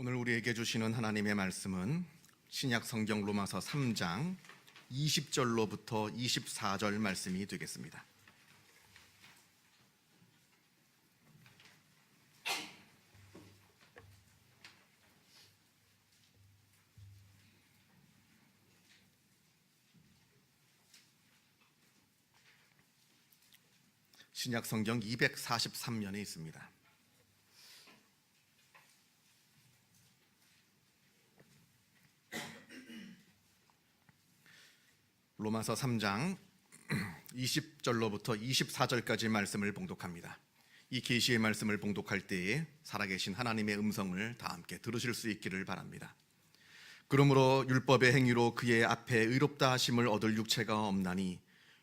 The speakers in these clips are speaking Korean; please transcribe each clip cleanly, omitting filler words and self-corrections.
오늘 우리에게 주시는 하나님의 말씀은 신약 성경 로마서 3장 20절로부터 24절 말씀이 되겠습니다. 신약 성경 243면에 있습니다. 로마서 3장 20절로부터 24절까지 말씀을 봉독합니다. 이 계시의 말씀을 봉독할 때에 살아계신 하나님의 음성을 다 함께 들으실 수 있기를 바랍니다. 그러므로 율법의 행위로 그의 앞에 의롭다 하심을 얻을 육체가 없나니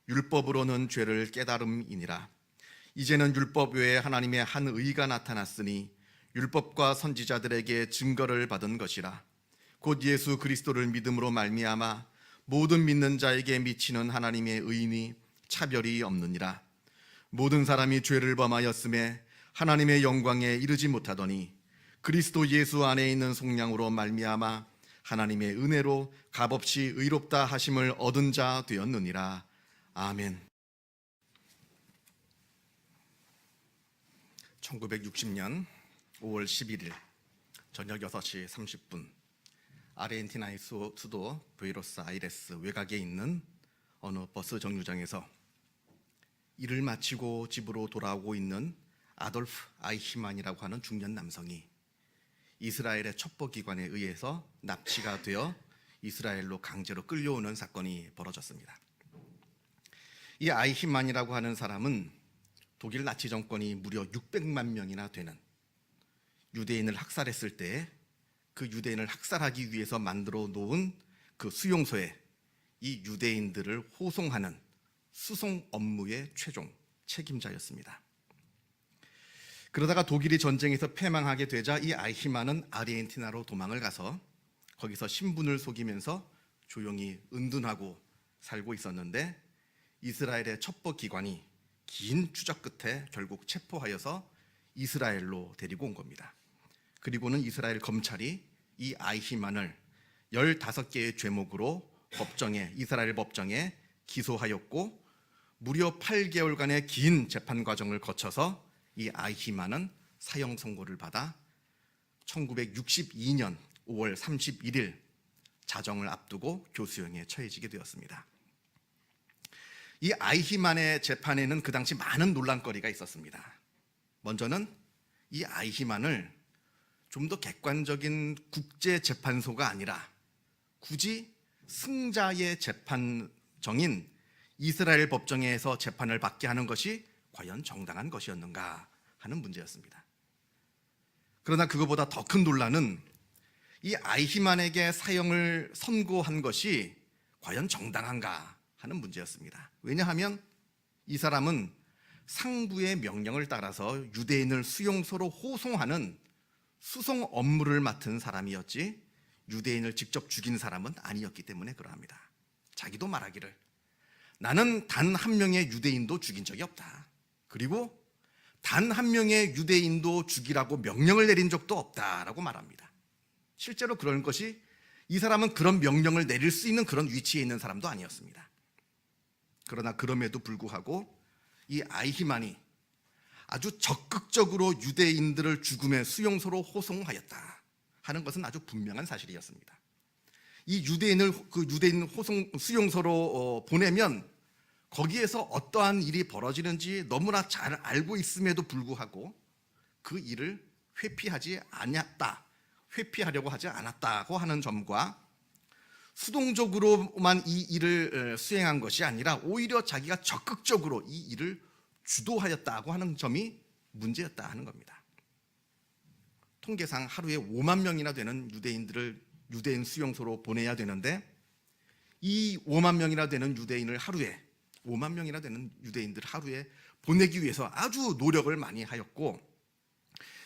율법으로는 죄를 깨달음이니라. 이제는 율법 외에 하나님의 한 의가 나타났으니 율법과 선지자들에게 증거를 받은 것이라. 곧 예수 그리스도를 믿음으로 말미암아 모든 믿는 자에게 미치는 하나님의 의인이 차별이 없느니라. 모든 사람이 죄를 범하였음에 하나님의 영광에 이르지 못하더니 그리스도 예수 안에 있는 속량으로 말미암아 하나님의 은혜로 값없이 의롭다 하심을 얻은 자 되었느니라. 아멘. 1960년 5월 11일 저녁 6시 30분 아르헨티나의 수도 부에노스아이레스 외곽에 있는 어느 버스 정류장에서 일을 마치고 집으로 돌아오고 있는 아돌프 아이히만이라고 하는 중년 남성이 이스라엘의 첩보기관에 의해서 납치가 되어 이스라엘로 강제로 끌려오는 사건이 벌어졌습니다. 이 아이히만이라고 하는 사람은 독일 나치 정권이 무려 600만 명이나 되는 유대인을 학살했을 때 그 유대인을 학살하기 위해서 만들어 놓은 그 수용소에 이 유대인들을 호송하는 수송 업무의 최종 책임자였습니다. 그러다가 독일이 전쟁에서 패망하게 되자 이 아이히만은 아르헨티나로 도망을 가서 거기서 신분을 속이면서 조용히 은둔하고 살고 있었는데 이스라엘의 첩보기관이 긴 추적 끝에 결국 체포하여서 이스라엘로 데리고 온 겁니다. 그리고는 이스라엘 검찰이 이 아이히만을 15개의 죄목으로 이스라엘 법정에 기소하였고 무려 8개월간의 긴 재판 과정을 거쳐서 이 아이히만은 사형 선고를 받아 1962년 5월 31일 자정을 앞두고 교수형에 처해지게 되었습니다. 이 아이히만의 재판에는 그 당시 많은 논란거리가 있었습니다. 먼저는 이 아이히만을 좀 더 객관적인 국제재판소가 아니라 굳이 승자의 재판정인 이스라엘 법정에서 재판을 받게 하는 것이 과연 정당한 것이었는가 하는 문제였습니다. 그러나 그것보다 더 큰 논란은 이 아이히만에게 사형을 선고한 것이 과연 정당한가 하는 문제였습니다. 왜냐하면 이 사람은 상부의 명령을 따라서 유대인을 수용소로 호송하는 수송 업무를 맡은 사람이었지 유대인을 직접 죽인 사람은 아니었기 때문에 그러합니다. 자기도 말하기를 나는 단 한 명의 유대인도 죽인 적이 없다. 그리고 단 한 명의 유대인도 죽이라고 명령을 내린 적도 없다라고 말합니다. 실제로 그런 것이 이 사람은 그런 명령을 내릴 수 있는 그런 위치에 있는 사람도 아니었습니다. 그러나 그럼에도 불구하고 이 아이히만이 아주 적극적으로 유대인들을 죽음의 수용소로 호송하였다 하는 것은 아주 분명한 사실이었습니다. 이 유대인을 그 유대인 수용소로 보내면 거기에서 어떠한 일이 벌어지는지 너무나 잘 알고 있음에도 불구하고 그 일을 회피하려고 하지 않았다고 하는 점과 수동적으로만 이 일을 수행한 것이 아니라 오히려 자기가 적극적으로 이 일을 주도하였다고 하는 점이 문제였다 하는 겁니다. 통계상 하루에 5만 명이나 되는 유대인들을 유대인 수용소로 보내야 되는데 이 5만 명이나 되는 유대인을 하루에 5만 명이나 되는 유대인들을 하루에 보내기 위해서 아주 노력을 많이 하였고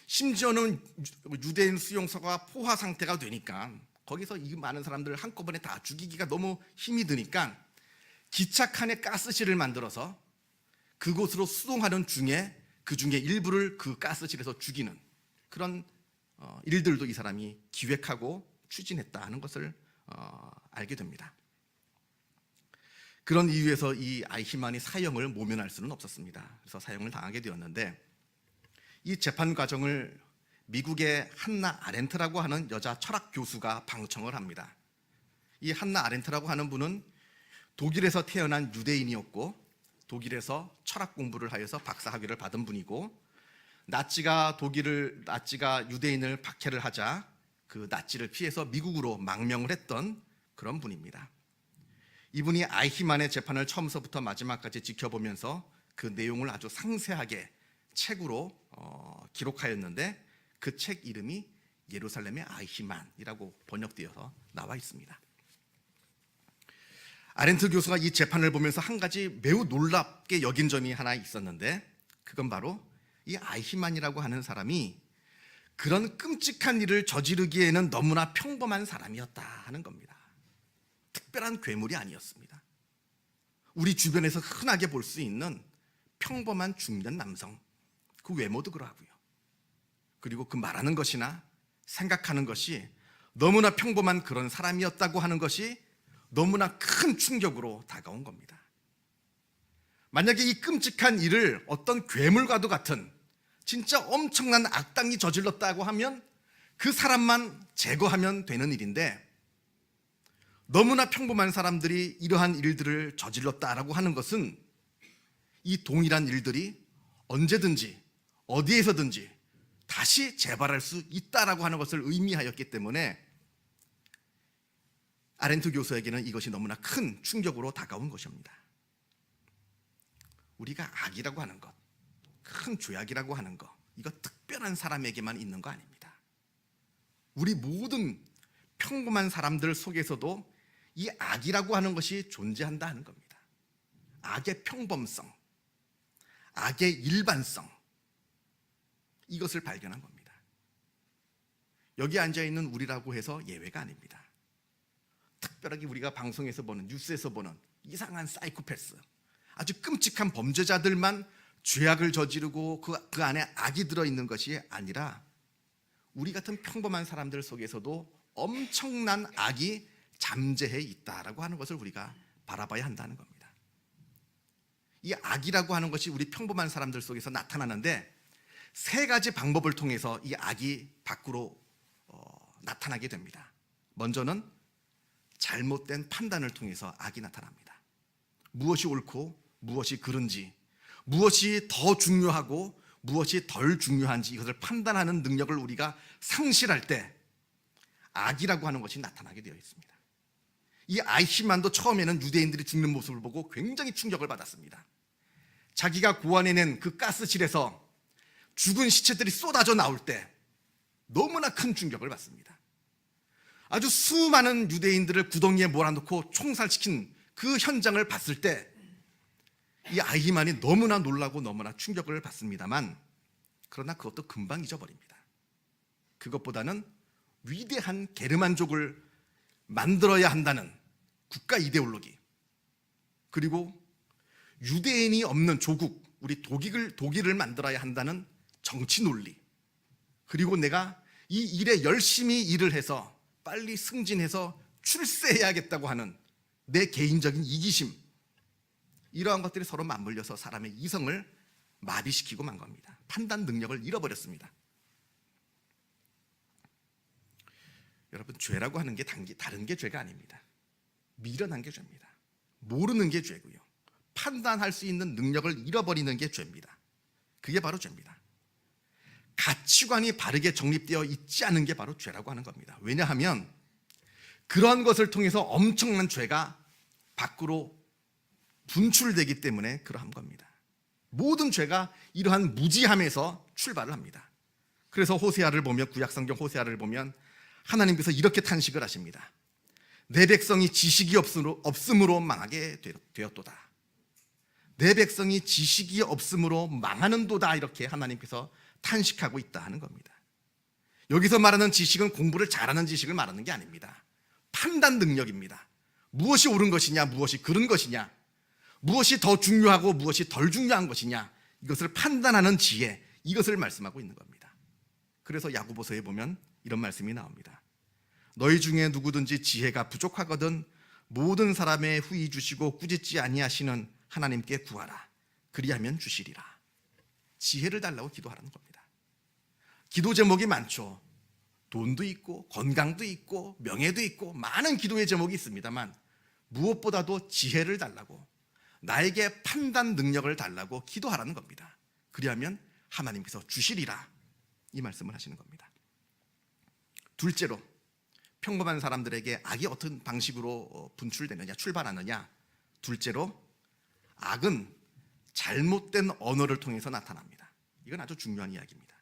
심지어는 유대인 수용소가 포화 상태가 되니까 거기서 이 많은 사람들을 한꺼번에 다 죽이기가 너무 힘이 드니까 기착칸에 가스실을 만들어서 그곳으로 수송하는 중에 그 중에 일부를 그 가스실에서 죽이는 그런 일들도 이 사람이 기획하고 추진했다 하는 것을 알게 됩니다. 그런 이유에서 이 아이히만이 사형을 모면할 수는 없었습니다. 그래서 사형을 당하게 되었는데, 이 재판 과정을 미국의 한나 아렌트라고 하는 여자 철학 교수가 방청을 합니다. 이 한나 아렌트라고 하는 분은 독일에서 태어난 유대인이었고, 독일에서 철학 공부를 하여서 박사 학위를 받은 분이고, 나치가 유대인을 박해를 하자 그 나치를 피해서 미국으로 망명을 했던 그런 분입니다. 이분이 아이히만의 재판을 처음서부터 마지막까지 지켜보면서 그 내용을 아주 상세하게 책으로 기록하였는데, 그 책 이름이 예루살렘의 아이히만이라고 번역되어서 나와 있습니다. 아렌트 교수가 이 재판을 보면서 한 가지 매우 놀랍게 여긴 점이 하나 있었는데, 그건 바로 이 아이히만이라고 하는 사람이 그런 끔찍한 일을 저지르기에는 너무나 평범한 사람이었다 하는 겁니다. 특별한 괴물이 아니었습니다. 우리 주변에서 흔하게 볼 수 있는 평범한 중년 남성, 그 외모도 그러하고요. 그리고 그 말하는 것이나 생각하는 것이 너무나 평범한 그런 사람이었다고 하는 것이 너무나 큰 충격으로 다가온 겁니다. 만약에 이 끔찍한 일을 어떤 괴물과도 같은 진짜 엄청난 악당이 저질렀다고 하면 그 사람만 제거하면 되는 일인데, 너무나 평범한 사람들이 이러한 일들을 저질렀다라고 하는 것은 이 동일한 일들이 언제든지 어디에서든지 다시 재발할 수 있다라고 하는 것을 의미하였기 때문에 아렌트 교수에게는 이것이 너무나 큰 충격으로 다가온 것입니다. 우리가 악이라고 하는 것, 큰 죄악이라고 하는 것, 이거 특별한 사람에게만 있는 거 아닙니다. 우리 모든 평범한 사람들 속에서도 이 악이라고 하는 것이 존재한다 하는 겁니다. 악의 평범성, 악의 일반성, 이것을 발견한 겁니다. 여기 앉아있는 우리라고 해서 예외가 아닙니다. 특별하게 우리가 방송에서 보는, 뉴스에서 보는 이상한 사이코패스, 아주 끔찍한 범죄자들만 죄악을 저지르고 그 안에 악이 들어있는 것이 아니라 우리 같은 평범한 사람들 속에서도 엄청난 악이 잠재해 있다라고 하는 것을 우리가 바라봐야 한다는 겁니다. 이 악이라고 하는 것이 우리 평범한 사람들 속에서 나타나는데, 세 가지 방법을 통해서 이 악이 밖으로 나타나게 됩니다. 먼저는 잘못된 판단을 통해서 악이 나타납니다. 무엇이 옳고 무엇이 그른지, 무엇이 더 중요하고 무엇이 덜 중요한지 이것을 판단하는 능력을 우리가 상실할 때 악이라고 하는 것이 나타나게 되어 있습니다. 이 아이히만도 처음에는 유대인들이 죽는 모습을 보고 굉장히 충격을 받았습니다. 자기가 고안해낸 그 가스실에서 죽은 시체들이 쏟아져 나올 때 너무나 큰 충격을 받습니다. 아주 수많은 유대인들을 구덩이에 몰아넣고 총살시킨 그 현장을 봤을 때 이 아이히만이 너무나 놀라고 너무나 충격을 받습니다만, 그러나 그것도 금방 잊어버립니다. 그것보다는 위대한 게르만족을 만들어야 한다는 국가 이데올로기, 그리고 유대인이 없는 조국, 우리 독일을 만들어야 한다는 정치 논리, 그리고 내가 이 일에 열심히 일을 해서 빨리 승진해서 출세해야겠다고 하는 내 개인적인 이기심, 이러한 것들이 서로 맞물려서 사람의 이성을 마비시키고 만 겁니다. 판단 능력을 잃어버렸습니다. 여러분, 죄라고 하는 게 다른 게 죄가 아닙니다. 미련한 게 죄입니다. 모르는 게 죄고요. 판단할 수 있는 능력을 잃어버리는 게 죄입니다. 그게 바로 죄입니다. 가치관이 바르게 정립되어 있지 않은 게 바로 죄라고 하는 겁니다. 왜냐하면 그러한 것을 통해서 엄청난 죄가 밖으로 분출되기 때문에 그러한 겁니다. 모든 죄가 이러한 무지함에서 출발을 합니다. 그래서 호세아를 보면, 구약성경 호세아를 보면 하나님께서 이렇게 탄식을 하십니다. 내 백성이 지식이 없음으로 망하게 되었도다. 내 백성이 지식이 없음으로 망하는도다, 이렇게 하나님께서 탄식하고 있다 하는 겁니다. 여기서 말하는 지식은 공부를 잘하는 지식을 말하는 게 아닙니다. 판단 능력입니다. 무엇이 옳은 것이냐, 무엇이 그른 것이냐, 무엇이 더 중요하고 무엇이 덜 중요한 것이냐, 이것을 판단하는 지혜, 이것을 말씀하고 있는 겁니다. 그래서 야고보서에 보면 이런 말씀이 나옵니다. 너희 중에 누구든지 지혜가 부족하거든 모든 사람의 후히 주시고 꾸짖지 아니하시는 하나님께 구하라. 그리하면 주시리라. 지혜를 달라고 기도하라는 겁니다. 기도 제목이 많죠. 돈도 있고 건강도 있고 명예도 있고 많은 기도의 제목이 있습니다만 무엇보다도 지혜를 달라고, 나에게 판단 능력을 달라고 기도하라는 겁니다. 그리하면 하나님께서 주시리라, 이 말씀을 하시는 겁니다. 둘째로, 평범한 사람들에게 악이 어떤 방식으로 분출되느냐, 출발하느냐. 둘째로, 악은 잘못된 언어를 통해서 나타납니다. 이건 아주 중요한 이야기입니다.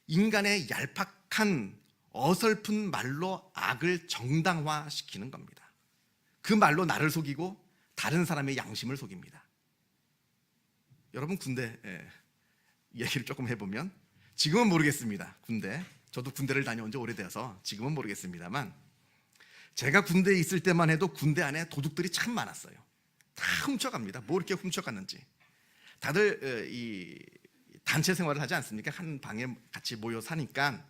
인간의 얄팍한 어설픈 말로 악을 정당화시키는 겁니다. 그 말로 나를 속이고 다른 사람의 양심을 속입니다. 여러분 군대 얘기를 조금 해보면, 지금은 모르겠습니다. 군대, 저도 군대를 다녀온 지 오래돼서 지금은 모르겠습니다만, 제가 군대에 있을 때만 해도 군대 안에 도둑들이 참 많았어요. 다 훔쳐갑니다. 뭐 이렇게 훔쳐갔는지. 다들 이 단체 생활을 하지 않습니까? 한 방에 같이 모여 사니까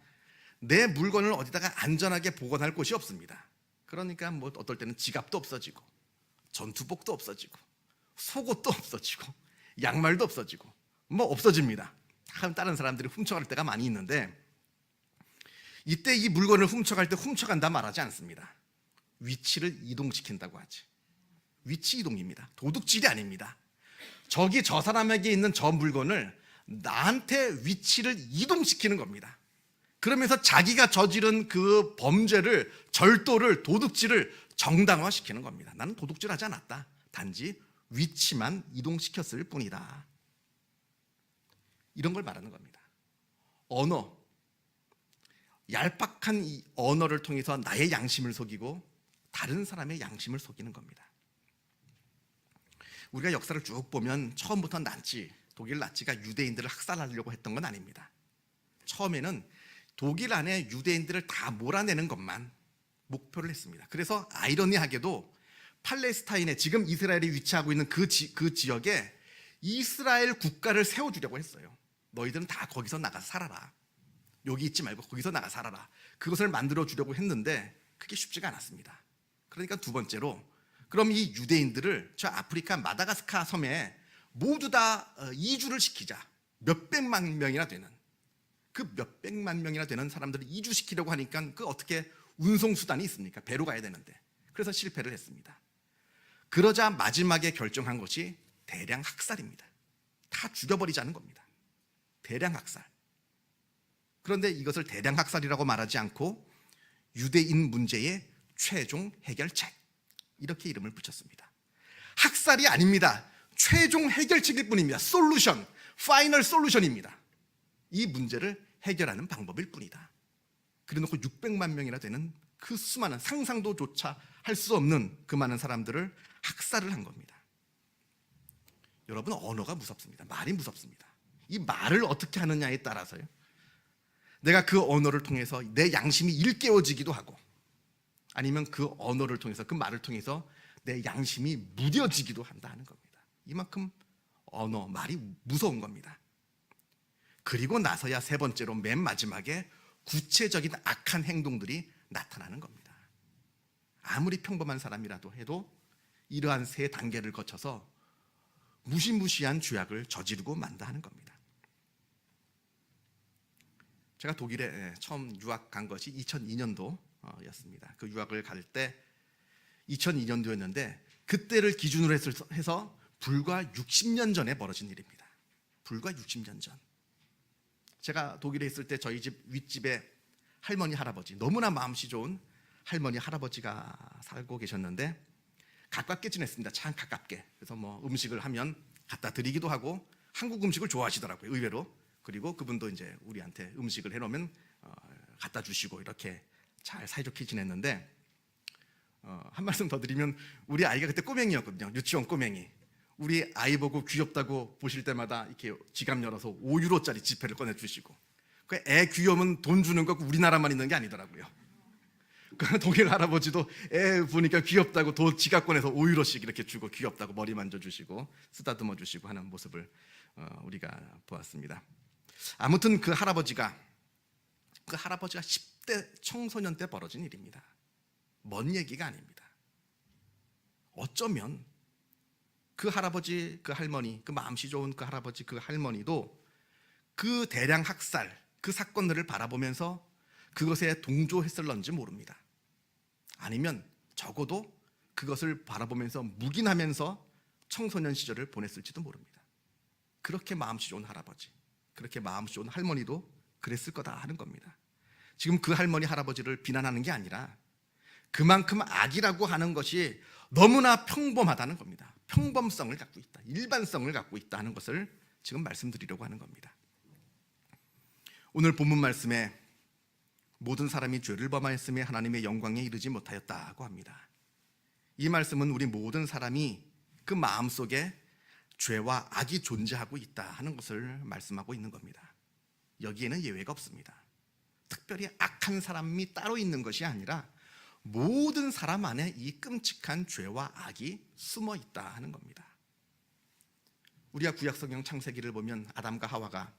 내 물건을 어디다가 안전하게 보관할 곳이 없습니다. 그러니까 뭐 어떨 때는 지갑도 없어지고 전투복도 없어지고 속옷도 없어지고 양말도 없어지고 뭐 없어집니다. 다른 사람들이 훔쳐갈 때가 많이 있는데, 이때 이 물건을 훔쳐갈 때 훔쳐간다 말하지 않습니다. 위치를 이동시킨다고 하지. 위치 이동입니다. 도둑질이 아닙니다. 저기 저 사람에게 있는 저 물건을 나한테 위치를 이동시키는 겁니다. 그러면서 자기가 저지른 그 범죄를, 절도를, 도둑질을 정당화시키는 겁니다. 나는 도둑질하지 않았다. 단지 위치만 이동시켰을 뿐이다. 이런 걸 말하는 겁니다. 언어, 얄팍한 이 언어를 통해서 나의 양심을 속이고 다른 사람의 양심을 속이는 겁니다. 우리가 역사를 쭉 보면 처음부터 독일 나치가 유대인들을 학살하려고 했던 건 아닙니다. 처음에는 독일 안에 유대인들을 다 몰아내는 것만 목표를 했습니다. 그래서 아이러니하게도 팔레스타인에, 지금 이스라엘이 위치하고 있는 그 지역에 이스라엘 국가를 세워주려고 했어요. 너희들은 다 거기서 나가서 살아라. 여기 있지 말고 거기서 나가 살아라. 그것을 만들어 주려고 했는데 그게 쉽지가 않았습니다. 그러니까 두 번째로, 그럼 이 유대인들을 저 아프리카 마다가스카 섬에 모두 다 이주를 시키자. 몇백만 명이나 되는, 그 몇백만 명이나 되는 사람들을 이주시키려고 하니까 그 어떻게 운송수단이 있습니까? 배로 가야 되는데. 그래서 실패를 했습니다. 그러자 마지막에 결정한 것이 대량 학살입니다. 다 죽여버리자는 겁니다. 대량 학살. 그런데 이것을 대량 학살이라고 말하지 않고 유대인 문제의 최종 해결책, 이렇게 이름을 붙였습니다. 학살이 아닙니다. 최종 해결책일 뿐입니다. 솔루션, 파이널 솔루션입니다. 이 문제를 해결하는 방법일 뿐이다. 그래놓고 600만 명이나 되는 그 수많은, 상상도조차 할 수 없는 그 많은 사람들을 학살을 한 겁니다. 여러분, 언어가 무섭습니다. 말이 무섭습니다. 이 말을 어떻게 하느냐에 따라서요, 내가 그 언어를 통해서 내 양심이 일깨워지기도 하고, 아니면 그 언어를 통해서, 그 말을 통해서 내 양심이 무뎌지기도 한다 하는 겁니다. 이만큼 언어, 말이 무서운 겁니다. 그리고 나서야 세 번째로, 맨 마지막에 구체적인 악한 행동들이 나타나는 겁니다. 아무리 평범한 사람이라도 해도 이러한 세 단계를 거쳐서 무시무시한 죄악을 저지르고 만다 하는 겁니다. 제가 독일에 처음 유학 간 것이 2002년도였습니다. 그 유학을 갈 때 2002년도였는데 그때를 기준으로 해서 불과 60년 전에 벌어진 일입니다. 불과 60년 전. 제가 독일에 있을 때 저희 집 윗집에 할머니, 할아버지, 너무나 마음씨 좋은 할머니, 할아버지가 살고 계셨는데 가깝게 지냈습니다. 참 가깝게. 그래서 뭐 음식을 하면 갖다 드리기도 하고 한국 음식을 좋아하시더라고요, 의외로. 그리고 그분도 이제 우리한테 음식을 해놓으면 갖다 주시고 이렇게 잘 사이좋게 지냈는데, 한 말씀 더 드리면 우리 아이가 그때 꼬맹이였거든요. 유치원 꼬맹이. 우리 아이 보고 귀엽다고 보실 때마다 이렇게 지갑 열어서 5유로짜리 지폐를 꺼내주시고, 그 애 귀여우면 돈 주는 거 우리나라만 있는 게 아니더라고요. 그 독일 할아버지도 애 보니까 귀엽다고 지갑 꺼내서 5유로씩 이렇게 주고 귀엽다고 머리 만져주시고 쓰다듬어 주시고 하는 모습을 우리가 보았습니다. 아무튼 그 할아버지가 10대 청소년 때 벌어진 일입니다. 먼 얘기가 아닙니다. 어쩌면 그 할아버지, 그 할머니, 그 마음씨 좋은 그 할아버지, 그 할머니도 그 대량 학살, 그 사건들을 바라보면서 그것에 동조했을런지 모릅니다. 아니면 적어도 그것을 바라보면서 묵인하면서 청소년 시절을 보냈을지도 모릅니다. 그렇게 마음씨 좋은 할아버지, 그렇게 마음씨 좋은 할머니도 그랬을 거다 하는 겁니다. 지금 그 할머니, 할아버지를 비난하는 게 아니라 그만큼 악이라고 하는 것이 너무나 평범하다는 겁니다. 평범성을 갖고 있다, 일반성을 갖고 있다 하는 것을 지금 말씀드리려고 하는 겁니다. 오늘 본문 말씀에 모든 사람이 죄를 범하였으며 하나님의 영광에 이르지 못하였다고 합니다. 이 말씀은 우리 모든 사람이 그 마음속에 죄와 악이 존재하고 있다 하는 것을 말씀하고 있는 겁니다. 여기에는 예외가 없습니다. 특별히 악한 사람이 따로 있는 것이 아니라 모든 사람 안에 이 끔찍한 죄와 악이 숨어 있다 하는 겁니다. 우리가 구약성경 창세기를 보면 아담과 하와가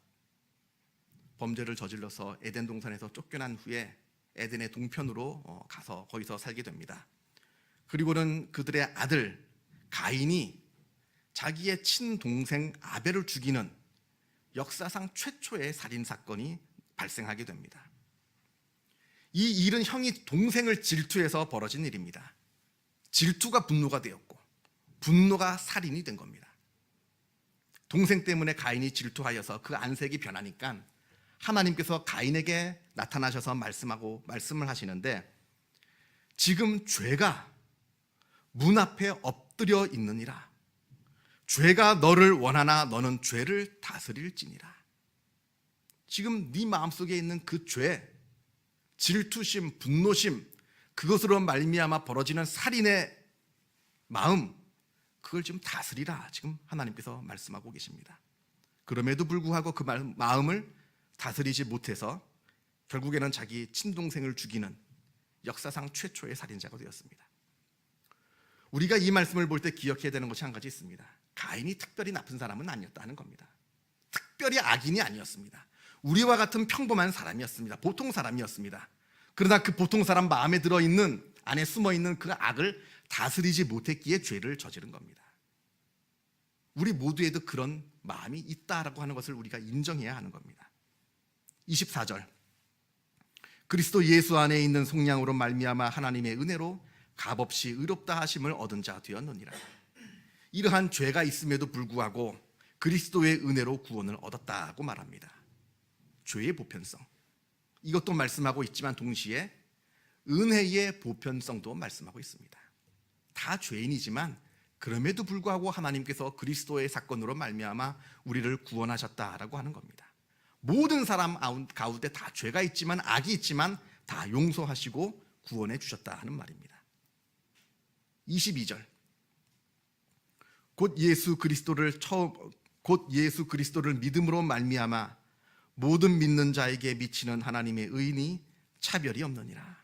범죄를 저질러서 에덴 동산에서 쫓겨난 후에 에덴의 동편으로 가서 거기서 살게 됩니다. 그리고는 그들의 아들 가인이 자기의 친동생 아벨을 죽이는 역사상 최초의 살인사건이 발생하게 됩니다. 이 일은 형이 동생을 질투해서 벌어진 일입니다. 질투가 분노가 되었고 분노가 살인이 된 겁니다. 동생 때문에 가인이 질투하여서 그 안색이 변하니까 하나님께서 가인에게 나타나셔서 말씀을 하시는데, 지금 죄가 문 앞에 엎드려 있느니라. 죄가 너를 원하나 너는 죄를 다스릴지니라. 지금 네 마음속에 있는 그 죄, 질투심, 분노심, 그것으로 말미암아 벌어지는 살인의 마음, 그걸 지금 다스리라 지금 하나님께서 말씀하고 계십니다. 그럼에도 불구하고 그 마음을 다스리지 못해서 결국에는 자기 친동생을 죽이는 역사상 최초의 살인자가 되었습니다. 우리가 이 말씀을 볼 때 기억해야 되는 것이 한 가지 있습니다. 가인이 특별히 나쁜 사람은 아니었다는 겁니다. 특별히 악인이 아니었습니다. 우리와 같은 평범한 사람이었습니다. 보통 사람이었습니다. 그러나 그 보통 사람 마음에 들어있는, 안에 숨어있는 그 악을 다스리지 못했기에 죄를 저지른 겁니다. 우리 모두에도 그런 마음이 있다라고 하는 것을 우리가 인정해야 하는 겁니다. 24절, 그리스도 예수 안에 있는 속량으로 말미암아 하나님의 은혜로 값없이 의롭다 하심을 얻은 자 되었느니라. 이러한 죄가 있음에도 불구하고 그리스도의 은혜로 구원을 얻었다고 말합니다. 죄의 보편성, 이것도 말씀하고 있지만 동시에 은혜의 보편성도 말씀하고 있습니다. 다 죄인이지만 그럼에도 불구하고 하나님께서 그리스도의 사건으로 말미암아 우리를 구원하셨다라고 하는 겁니다. 모든 사람 가운데 다 죄가 있지만, 악이 있지만 다 용서하시고 구원해 주셨다 하는 말입니다. 22절, 곧 예수 그리스도를 믿음으로 말미암아 모든 믿는 자에게 미치는 하나님의 의인이 차별이 없느니라.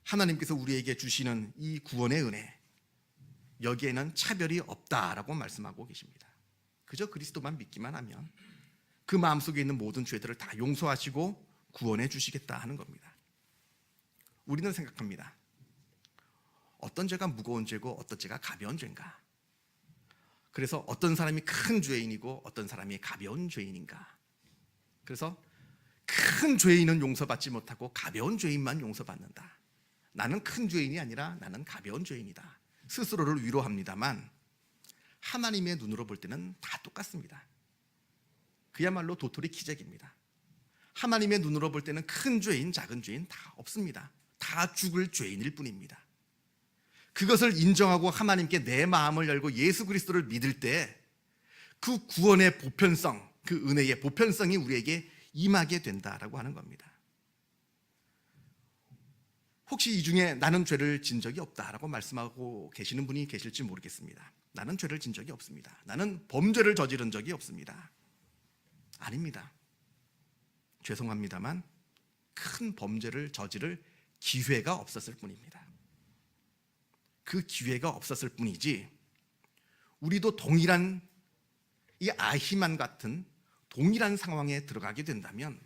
하나님께서 우리에게 주시는 이 구원의 은혜, 여기에는 차별이 없다라고 말씀하고 계십니다. 그저 그리스도만 믿기만 하면 그 마음속에 있는 모든 죄들을 다 용서하시고 구원해 주시겠다 하는 겁니다. 우리는 생각합니다. 어떤 죄가 무거운 죄고 어떤 죄가 가벼운 죄인가? 그래서 어떤 사람이 큰 죄인이고 어떤 사람이 가벼운 죄인인가? 그래서 큰 죄인은 용서받지 못하고 가벼운 죄인만 용서받는다. 나는 큰 죄인이 아니라 나는 가벼운 죄인이다. 스스로를 위로합니다만 하나님의 눈으로 볼 때는 다 똑같습니다. 그야말로 도토리 키재기입니다. 하나님의 눈으로 볼 때는 큰 죄인, 작은 죄인 다 없습니다. 다 죽을 죄인일 뿐입니다. 그것을 인정하고 하나님께 내 마음을 열고 예수 그리스도를 믿을 때 그 구원의 보편성, 그 은혜의 보편성이 우리에게 임하게 된다라고 하는 겁니다. 혹시 이 중에 나는 죄를 진 적이 없다라고 말씀하고 계시는 분이 계실지 모르겠습니다. 나는 죄를 진 적이 없습니다. 나는 범죄를 저지른 적이 없습니다. 아닙니다. 죄송합니다만 큰 범죄를 저지를 기회가 없었을 뿐입니다. 그 기회가 없었을 뿐이지 우리도 동일한 이 아히만 같은 동일한 상황에 들어가게 된다면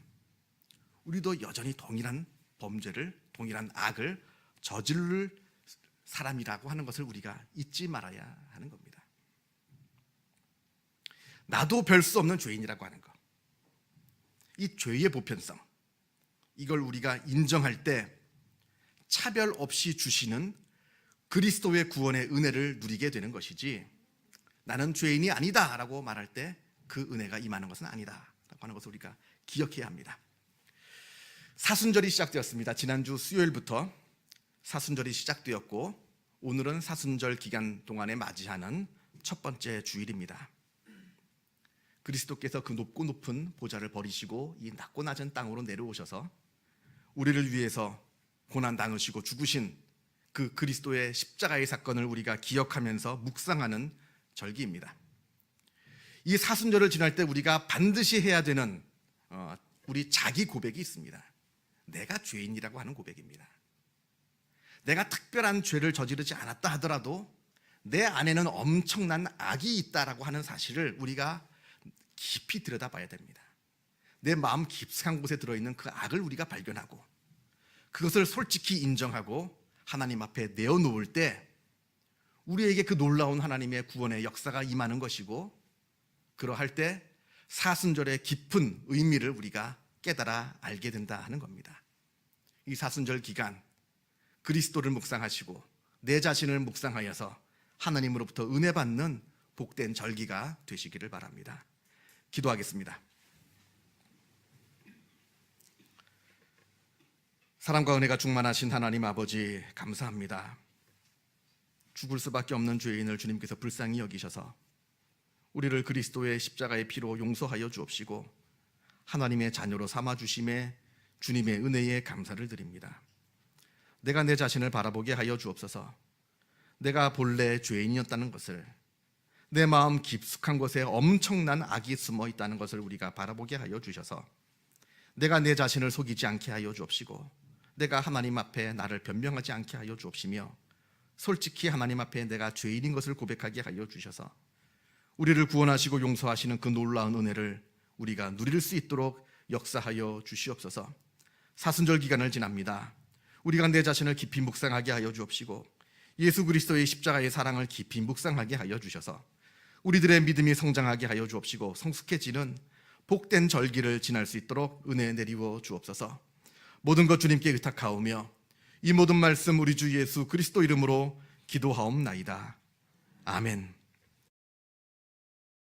우리도 여전히 동일한 범죄를, 동일한 악을 저지를 사람이라고 하는 것을 우리가 잊지 말아야 하는 겁니다. 나도 별 수 없는 죄인이라고 하는 것, 이 죄의 보편성, 이걸 우리가 인정할 때 차별 없이 주시는 그리스도의 구원의 은혜를 누리게 되는 것이지, 나는 죄인이 아니다 라고 말할 때 그 은혜가 임하는 것은 아니다 라고 하는 것을 우리가 기억해야 합니다. 사순절이 시작되었습니다. 지난주 수요일부터 사순절이 시작되었고, 오늘은 사순절 기간 동안에 맞이하는 첫 번째 주일입니다. 그리스도께서 그 높고 높은 보좌를 버리시고 이 낮고 낮은 땅으로 내려오셔서 우리를 위해서 고난 당하시고 죽으신 그 그리스도의 십자가의 사건을 우리가 기억하면서 묵상하는 절기입니다. 이 사순절을 지날 때 우리가 반드시 해야 되는 우리 자기 고백이 있습니다. 내가 죄인이라고 하는 고백입니다. 내가 특별한 죄를 저지르지 않았다 하더라도 내 안에는 엄청난 악이 있다라고 하는 사실을 우리가 깊이 들여다봐야 됩니다. 내 마음 깊숙한 곳에 들어있는 그 악을 우리가 발견하고 그것을 솔직히 인정하고 하나님 앞에 내어놓을 때 우리에게 그 놀라운 하나님의 구원의 역사가 임하는 것이고, 그러할 때 사순절의 깊은 의미를 우리가 깨달아 알게 된다 하는 겁니다. 이 사순절 기간 그리스도를 묵상하시고 내 자신을 묵상하여서 하나님으로부터 은혜 받는 복된 절기가 되시기를 바랍니다. 기도하겠습니다. 사랑과 은혜가 충만하신 하나님 아버지, 감사합니다. 죽을 수밖에 없는 죄인을 주님께서 불쌍히 여기셔서 우리를 그리스도의 십자가의 피로 용서하여 주옵시고 하나님의 자녀로 삼아주심에 주님의 은혜에 감사를 드립니다. 내가 내 자신을 바라보게 하여 주옵소서. 내가 본래 죄인이었다는 것을, 내 마음 깊숙한 곳에 엄청난 악이 숨어 있다는 것을 우리가 바라보게 하여 주셔서 내가 내 자신을 속이지 않게 하여 주옵시고 내가 하나님 앞에 나를 변명하지 않게 하여 주옵시며 솔직히 하나님 앞에 내가 죄인인 것을 고백하게 하여 주셔서 우리를 구원하시고 용서하시는 그 놀라운 은혜를 우리가 누릴 수 있도록 역사하여 주시옵소서. 사순절 기간을 지납니다. 우리가 내 자신을 깊이 묵상하게 하여 주옵시고 예수 그리스도의 십자가의 사랑을 깊이 묵상하게 하여 주셔서 우리들의 믿음이 성장하게 하여 주옵시고 성숙해지는 복된 절기를 지날 수 있도록 은혜 내리워 주옵소서. 모든 것 주님께 의탁하오며 이 모든 말씀 우리 주 예수 그리스도 이름으로 기도하옵나이다. 아멘.